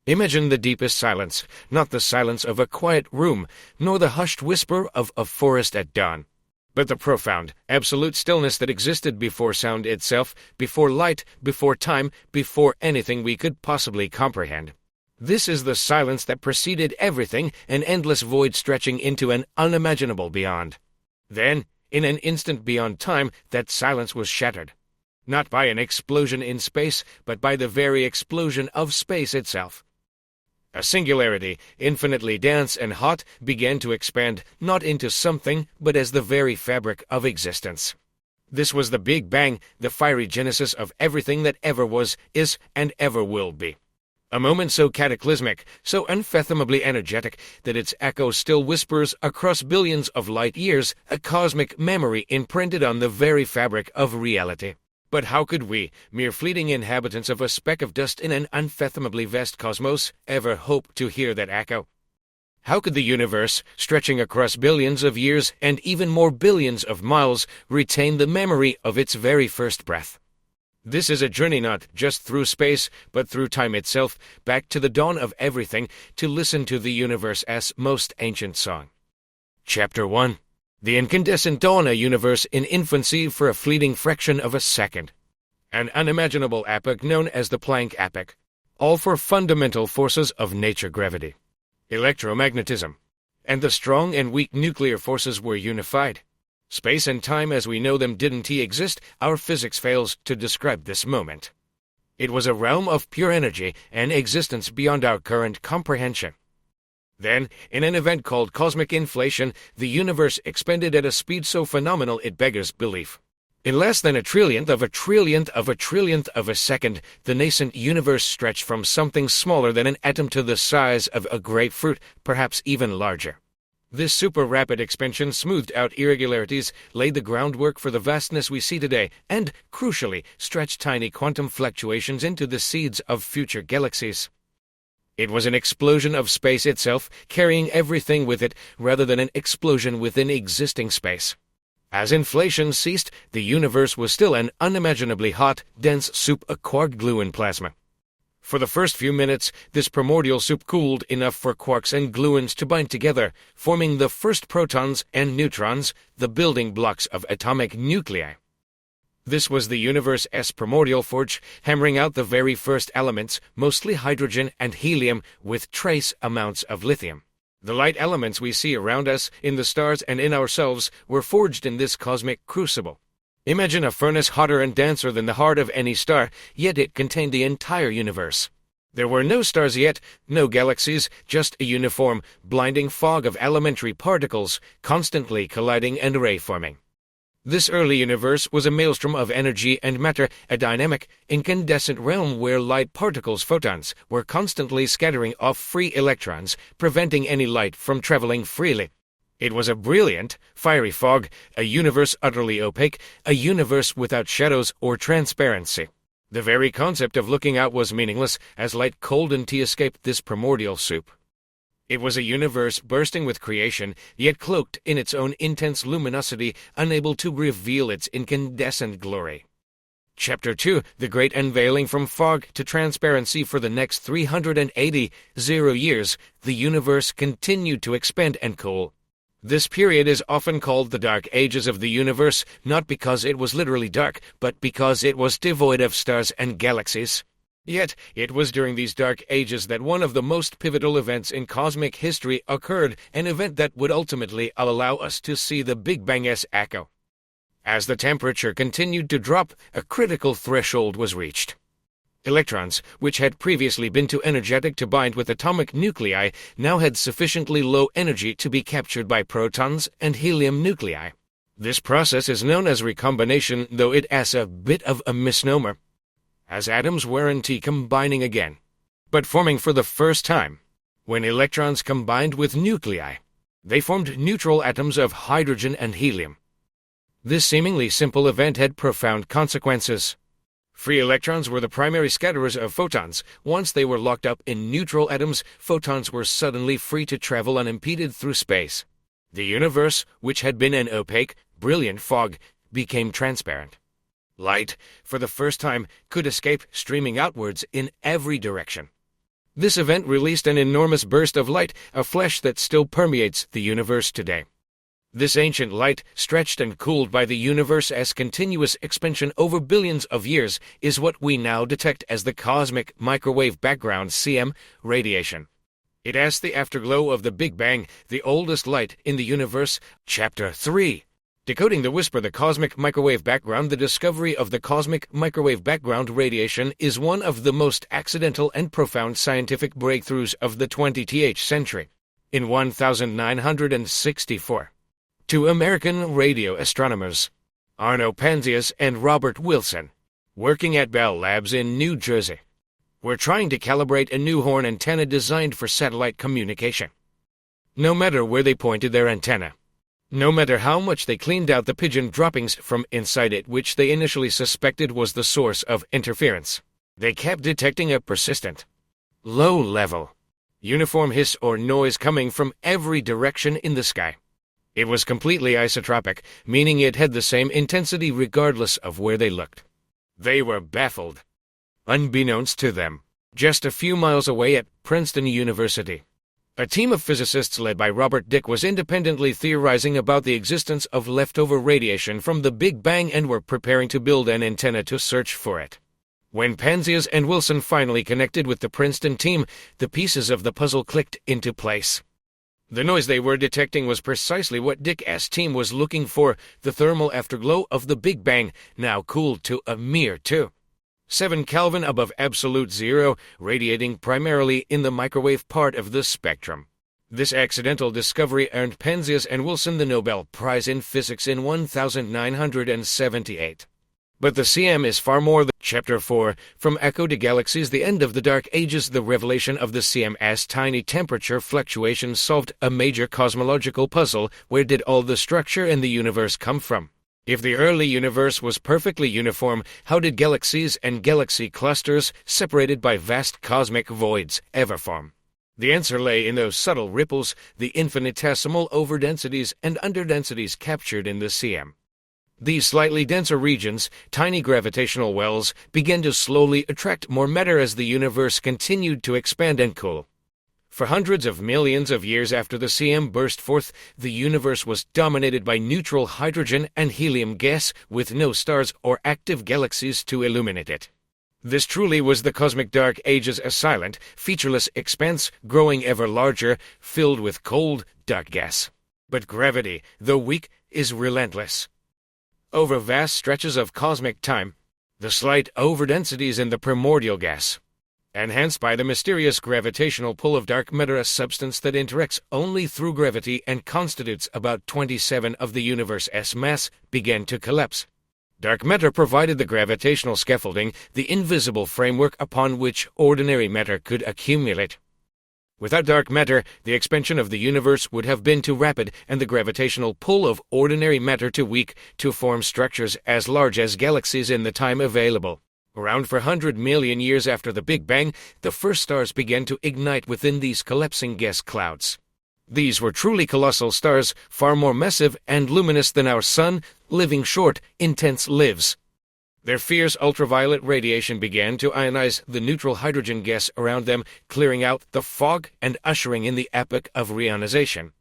Imagine the deepest silence, not the silence of a quiet room, nor the hushed whisper of a forest at dawn, but the profound, absolute stillness that existed before sound itself, before light, before time, before anything we could possibly comprehend. This is the silence that preceded everything, an endless void stretching into an unimaginable beyond. Then, in an instant beyond time, that silence was shattered. Not by an explosion in space, but by the very explosion of space itself. A singularity, infinitely dense and hot, began to expand, not into something, but as the very fabric of existence. This was the Big Bang, the fiery genesis of everything that ever was, is, and ever will be. A moment so cataclysmic, so unfathomably energetic, that its echo still whispers across billions of light years, a cosmic memory imprinted on the very fabric of reality. But how could we, mere fleeting inhabitants of a speck of dust in an unfathomably vast cosmos, ever hope to hear that echo? How could the universe, stretching across billions of years and even more billions of miles, retain the memory of its very first breath? This is a journey not just through space, but through time itself, back to the dawn of everything, to listen to the universe's most ancient song. Chapter 1. The incandescent dawn, a universe in infancy for a fleeting fraction of a second. An unimaginable epoch known as the Planck epoch. All for fundamental forces of nature: gravity, electromagnetism, and the strong and weak nuclear forces were unified. Space and time as we know them didn't exist. Our physics fails to describe this moment. It was a realm of pure energy, an existence beyond our current comprehension. Then, in an event called cosmic inflation, the universe expanded at a speed so phenomenal it beggars belief. In less than a trillionth of a trillionth of a trillionth of a second, the nascent universe stretched from something smaller than an atom to the size of a grapefruit, perhaps even larger. This super-rapid expansion smoothed out irregularities, laid the groundwork for the vastness we see today, and, crucially, stretched tiny quantum fluctuations into the seeds of future galaxies. It was an explosion of space itself, carrying everything with it, rather than an explosion within existing space. As inflation ceased, the universe was still an unimaginably hot, dense soup of quark gluon plasma. For the first few minutes, this primordial soup cooled enough for quarks and gluons to bind together, forming the first protons and neutrons, the building blocks of atomic nuclei. This was the universe's primordial forge, hammering out the very first elements, mostly hydrogen and helium, with trace amounts of lithium. The light elements we see around us, in the stars and in ourselves, were forged in this cosmic crucible. Imagine a furnace hotter and denser than the heart of any star, yet it contained the entire universe. There were no stars yet, no galaxies, just a uniform, blinding fog of elementary particles, constantly colliding and ray-forming. This early universe was a maelstrom of energy and matter, a dynamic, incandescent realm where light particles, photons, were constantly scattering off free electrons, preventing any light from traveling freely. It was a brilliant, fiery fog, a universe utterly opaque, a universe without shadows or transparency. The very concept of looking out was meaningless, as light cold and tea escaped this primordial soup. It was a universe bursting with creation, yet cloaked in its own intense luminosity, unable to reveal its incandescent glory. Chapter 2. The Great Unveiling. From fog to transparency. For the next 380 years, the universe continued to expand and cool. This period is often called the Dark Ages of the universe, not because it was literally dark, but because it was devoid of stars and galaxies. Yet, it was during these dark ages that one of the most pivotal events in cosmic history occurred, an event that would ultimately allow us to see the Big Bang's echo. As the temperature continued to drop, a critical threshold was reached. Electrons, which had previously been too energetic to bind with atomic nuclei, now had sufficiently low energy to be captured by protons and helium nuclei. This process is known as recombination, though it is a bit of a misnomer, as atoms weren't combining again, but forming for the first time. When electrons combined with nuclei, they formed neutral atoms of hydrogen and helium. This seemingly simple event had profound consequences. Free electrons were the primary scatterers of photons. Once they were locked up in neutral atoms, photons were suddenly free to travel unimpeded through space. The universe, which had been an opaque, brilliant fog, became transparent. Light, for the first time, could escape, streaming outwards in every direction. This event released an enormous burst of light, a flash that still permeates the universe today. This ancient light, stretched and cooled by the universe's continuous expansion over billions of years, is what we now detect as the cosmic microwave background (CM) radiation. It is the afterglow of the Big Bang, the oldest light in the universe. Chapter 3. Decoding the Whisper, the Cosmic Microwave Background. The discovery of the cosmic microwave background radiation is one of the most accidental and profound scientific breakthroughs of the 20th century. In 1964, two American radio astronomers, Arno Panzias and Robert Wilson, working at Bell Labs in New Jersey, were trying to calibrate a new horn antenna designed for satellite communication. No matter where they pointed their antenna, no matter how much they cleaned out the pigeon droppings from inside it, which they initially suspected was the source of interference, they kept detecting a persistent, low-level, uniform hiss or noise coming from every direction in the sky. It was completely isotropic, meaning it had the same intensity regardless of where they looked. They were baffled. Unbeknownst to them, just a few miles away at Princeton University, a team of physicists led by Robert Dicke was independently theorizing about the existence of leftover radiation from the Big Bang and were preparing to build an antenna to search for it. When Panzias and Wilson finally connected with the Princeton team, the pieces of the puzzle clicked into place. The noise they were detecting was precisely what Dicke's team was looking for, the thermal afterglow of the Big Bang, now cooled to a mere 2.7 Kelvin above absolute zero, radiating primarily in the microwave part of the spectrum. This accidental discovery earned Panzias and Wilson the Nobel Prize in Physics in 1978. But the CM is far more than Chapter 4. From Echo to Galaxies, the End of the Dark Ages. The revelation of the CM as tiny temperature fluctuations solved a major cosmological puzzle. Where did all the structure in the universe come from? If the early universe was perfectly uniform, how did galaxies and galaxy clusters, separated by vast cosmic voids, ever form? The answer lay in those subtle ripples, the infinitesimal overdensities and underdensities captured in the CM. These slightly denser regions, tiny gravitational wells, began to slowly attract more matter as the universe continued to expand and cool. For hundreds of millions of years after the CM burst forth, the universe was dominated by neutral hydrogen and helium gas, with no stars or active galaxies to illuminate it. This truly was the cosmic dark ages, a silent, featureless expanse growing ever larger, filled with cold, dark gas. But gravity, though weak, is relentless. Over vast stretches of cosmic time, the slight overdensities in the primordial gas, enhanced by the mysterious gravitational pull of dark matter, a substance that interacts only through gravity and constitutes about 27% of the universe's mass, began to collapse. Dark matter provided the gravitational scaffolding, the invisible framework upon which ordinary matter could accumulate. Without dark matter, the expansion of the universe would have been too rapid, and the gravitational pull of ordinary matter too weak to form structures as large as galaxies in the time available. Around 400 million years after the Big Bang, the first stars began to ignite within these collapsing gas clouds. These were truly colossal stars, far more massive and luminous than our Sun, living short, intense lives. Their fierce ultraviolet radiation began to ionize the neutral hydrogen gas around them, clearing out the fog and ushering in the epoch of reionization.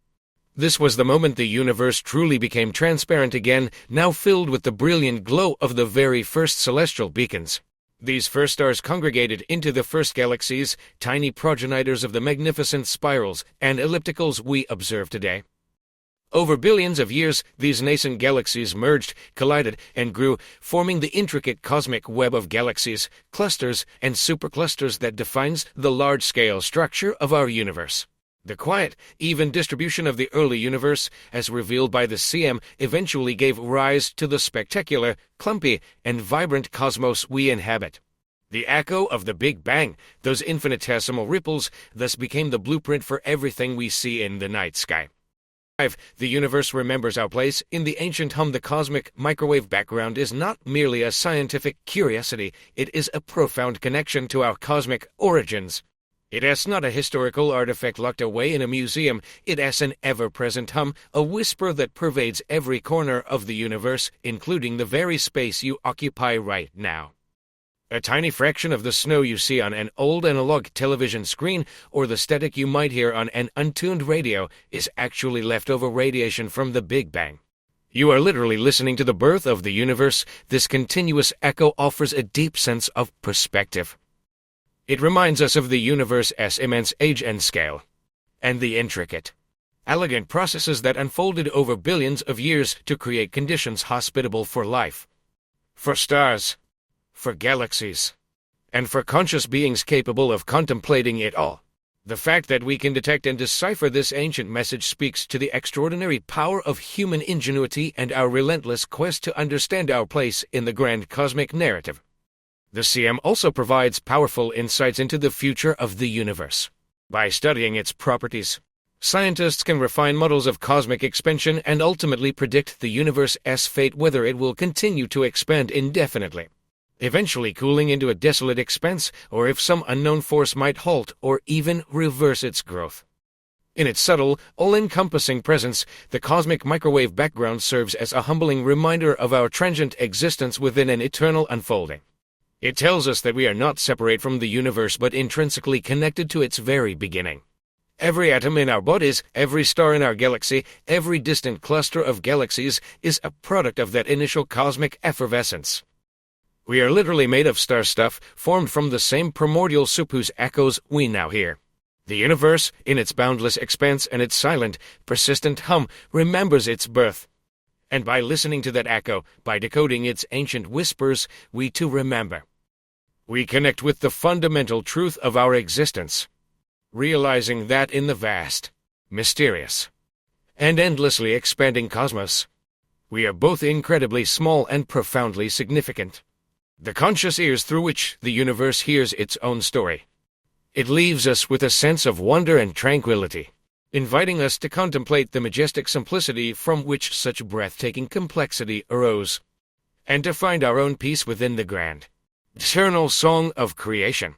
This was the moment the universe truly became transparent again, now filled with the brilliant glow of the very first celestial beacons. These first stars congregated into the first galaxies, tiny progenitors of the magnificent spirals and ellipticals we observe today. Over billions of years, these nascent galaxies merged, collided, and grew, forming the intricate cosmic web of galaxies, clusters, and superclusters that defines the large-scale structure of our universe. The quiet, even distribution of the early universe, as revealed by the CM, eventually gave rise to the spectacular, clumpy, and vibrant cosmos we inhabit. The echo of the Big Bang, those infinitesimal ripples, thus became the blueprint for everything we see in the night sky. The universe remembers our place in the ancient hum. The cosmic microwave background is not merely a scientific curiosity, it is a profound connection to our cosmic origins. It is not a historical artifact locked away in a museum, it is an ever-present hum, a whisper that pervades every corner of the universe, including the very space you occupy right now. A tiny fraction of the snow you see on an old analog television screen or the static you might hear on an untuned radio is actually leftover radiation from the Big Bang. You are literally listening to the birth of the universe. This continuous echo offers a deep sense of perspective. It reminds us of the universe's immense age and scale, and the intricate, elegant processes that unfolded over billions of years to create conditions hospitable for life, for stars, for galaxies, and for conscious beings capable of contemplating it all. The fact that we can detect and decipher this ancient message speaks to the extraordinary power of human ingenuity and our relentless quest to understand our place in the grand cosmic narrative. The CM also provides powerful insights into the future of the universe. By studying its properties, scientists can refine models of cosmic expansion and ultimately predict the universe's fate, whether it will continue to expand indefinitely, eventually cooling into a desolate expanse, or if some unknown force might halt or even reverse its growth. In its subtle, all-encompassing presence, the cosmic microwave background serves as a humbling reminder of our transient existence within an eternal unfolding. It tells us that we are not separate from the universe but intrinsically connected to its very beginning. Every atom in our bodies, every star in our galaxy, every distant cluster of galaxies is a product of that initial cosmic effervescence. We are literally made of star stuff, formed from the same primordial soup whose echoes we now hear. The universe, in its boundless expanse and its silent, persistent hum, remembers its birth. And by listening to that echo, by decoding its ancient whispers, we too remember. We connect with the fundamental truth of our existence, realizing that in the vast, mysterious, and endlessly expanding cosmos, we are both incredibly small and profoundly significant. The conscious ears through which the universe hears its own story. It leaves us with a sense of wonder and tranquility, inviting us to contemplate the majestic simplicity from which such breathtaking complexity arose, and to find our own peace within the grand, eternal song of creation.